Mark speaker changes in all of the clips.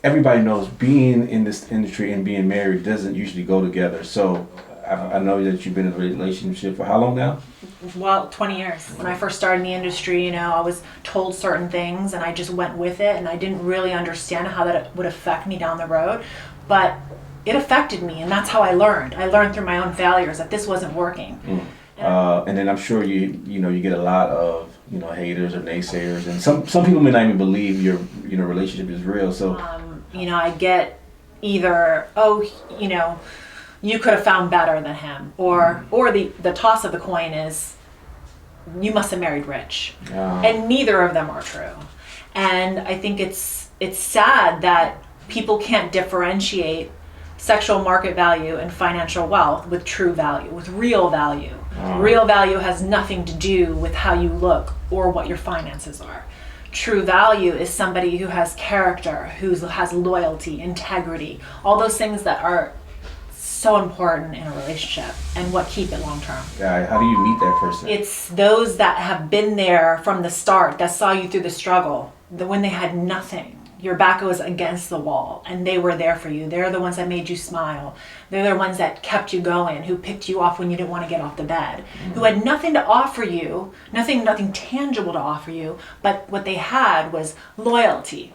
Speaker 1: everybody knows being in this industry and being married doesn't usually go together. So I know that you've been in a relationship for how long now?
Speaker 2: Well, 20 years. When I first started in the industry, I was told certain things and I just went with it, and I didn't really understand how that would affect me down the road. But it affected me, and that's how I learned. I learned through my own failures that this wasn't working.
Speaker 1: And then I'm sure you get a lot of haters or naysayers, and some people may not even believe your relationship is real. So
Speaker 2: I get either, you could have found better than him, or the toss of the coin is, you must have married rich, and neither of them are true. And I think it's sad that people can't differentiate sexual market value and financial wealth with true value, with real value. Real value has nothing to do with how you look or what your finances are. True value is somebody who has character, who has loyalty, integrity, all those things that are so important in a relationship and what keep it long term.
Speaker 1: Yeah, how do you meet that person?
Speaker 2: It's those that have been there from the start, that saw you through the struggle, when they had nothing. Your back was against the wall and they were there for you. They're the ones that made you smile. They're the ones that kept you going, who picked you off when you didn't want to get off the bed, who had nothing to offer you, nothing tangible to offer you, but what they had was loyalty,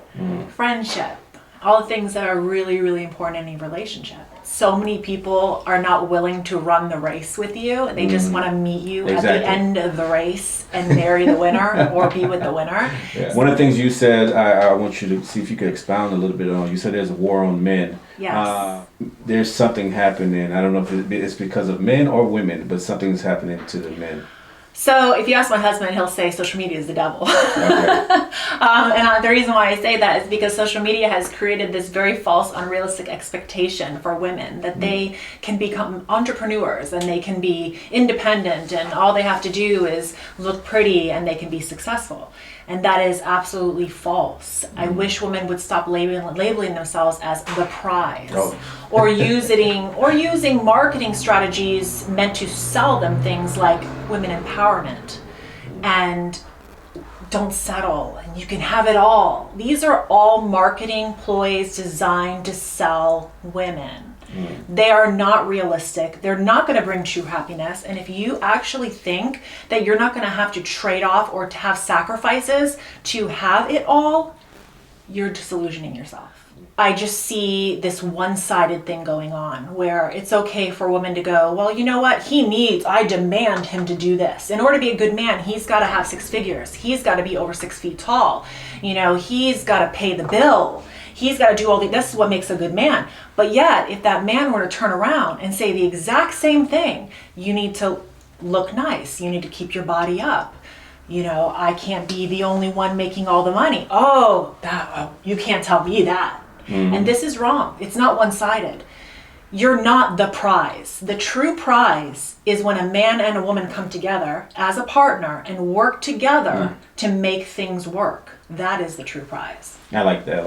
Speaker 2: friendship, all the things that are really, really important in any relationship. So many people are not willing to run the race with you. They just want to meet you at the end of the race and marry the winner or be with the winner.
Speaker 1: Yeah. One of the things you said, I want you to see if you could expound a little bit on. You said there's a war on men.
Speaker 2: Yes.
Speaker 1: There's something happening. I don't know if it's because of men or women, but something's happening to the men.
Speaker 2: So if you ask my husband, he'll say social media is the devil.
Speaker 1: Okay.
Speaker 2: And the reason why I say that is because social media has created this very false, unrealistic expectation for women that they can become entrepreneurs and they can be independent and all they have to do is look pretty and they can be successful. And that is absolutely false. I wish women would stop labeling themselves as the prize, or using marketing strategies meant to sell them things like women empowerment and don't settle and you can have it all. These are all marketing ploys designed to sell women. They are not realistic. They're not going to bring true happiness. And if you actually think that you're not going to have to trade off or to have sacrifices to have it all, you're disillusioning yourself. I just see this one-sided thing going on where it's okay for a woman to go, well, you know what? I demand him to do this. In order to be a good man, he's got to have 6 figures. He's got to be over 6 feet tall. He's got to pay the bill. He's got to do this is what makes a good man. But yet, if that man were to turn around and say the exact same thing, you need to look nice. You need to keep your body up. I can't be the only one making all the money. You can't tell me that. And this is wrong. It's not one-sided. You're not the prize. The true prize is when a man and a woman come together as a partner and work together to make things work. That is the true prize.
Speaker 1: I like that.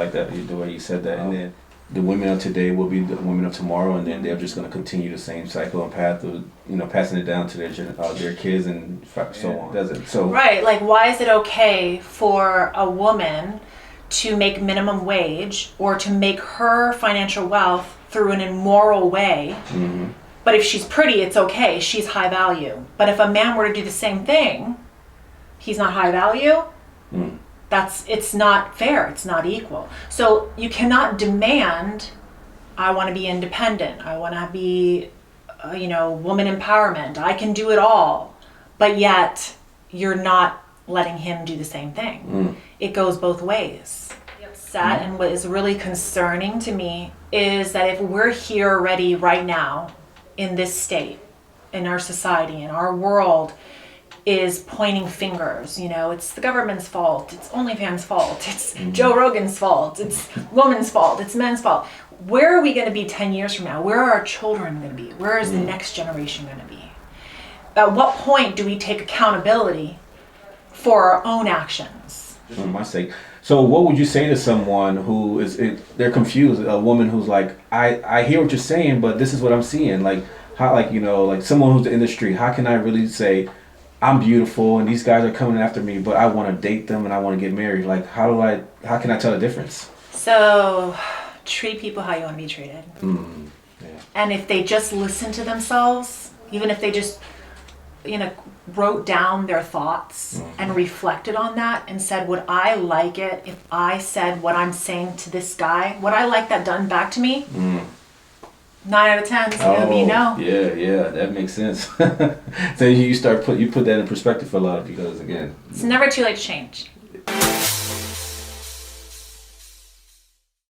Speaker 1: The way you said that. And then the women of today will be the women of tomorrow, and then they're just going to continue the same cycle and path of passing it down to their kids and so on. Does it? So
Speaker 2: right. Like, why is it okay for a woman to make minimum wage or to make her financial wealth through an immoral way? But if she's pretty, it's okay. She's high value. But if a man were to do the same thing, he's not high value. It's not fair. It's not equal. So you cannot demand, I want to be independent. I want to be, woman empowerment. I can do it all. But yet you're not letting him do the same thing. It goes both ways. Upset, and what is really concerning to me is that if we're here already right now in this state, in our society, in our world, is pointing fingers. It's the government's fault, it's OnlyFans' fault, it's Joe Rogan's fault, it's woman's fault, it's men's fault. Where are we going to be 10 years from now? Where are our children going to be? Where is the next generation going to be? At what point do we take accountability for our own actions?
Speaker 1: For my sake. So what would you say to someone who they're confused, a woman who's like, I hear what you're saying, but this is what I'm seeing. Like, how, like someone who's in the industry, how can I really say, I'm beautiful and these guys are coming after me, but I want to date them and I want to get married? Like, how can I tell the difference?
Speaker 2: So, treat people how you want to be treated.
Speaker 1: Yeah.
Speaker 2: And if they just listen to themselves, even if they just, wrote down their thoughts and reflected on that and said, would I like it if I said what I'm saying to this guy? Would I like that done back to me? 9 out of 10 is going to be no.
Speaker 1: Yeah, that makes sense. So you put that in perspective for a lot of, because again,
Speaker 2: It's never too late to change.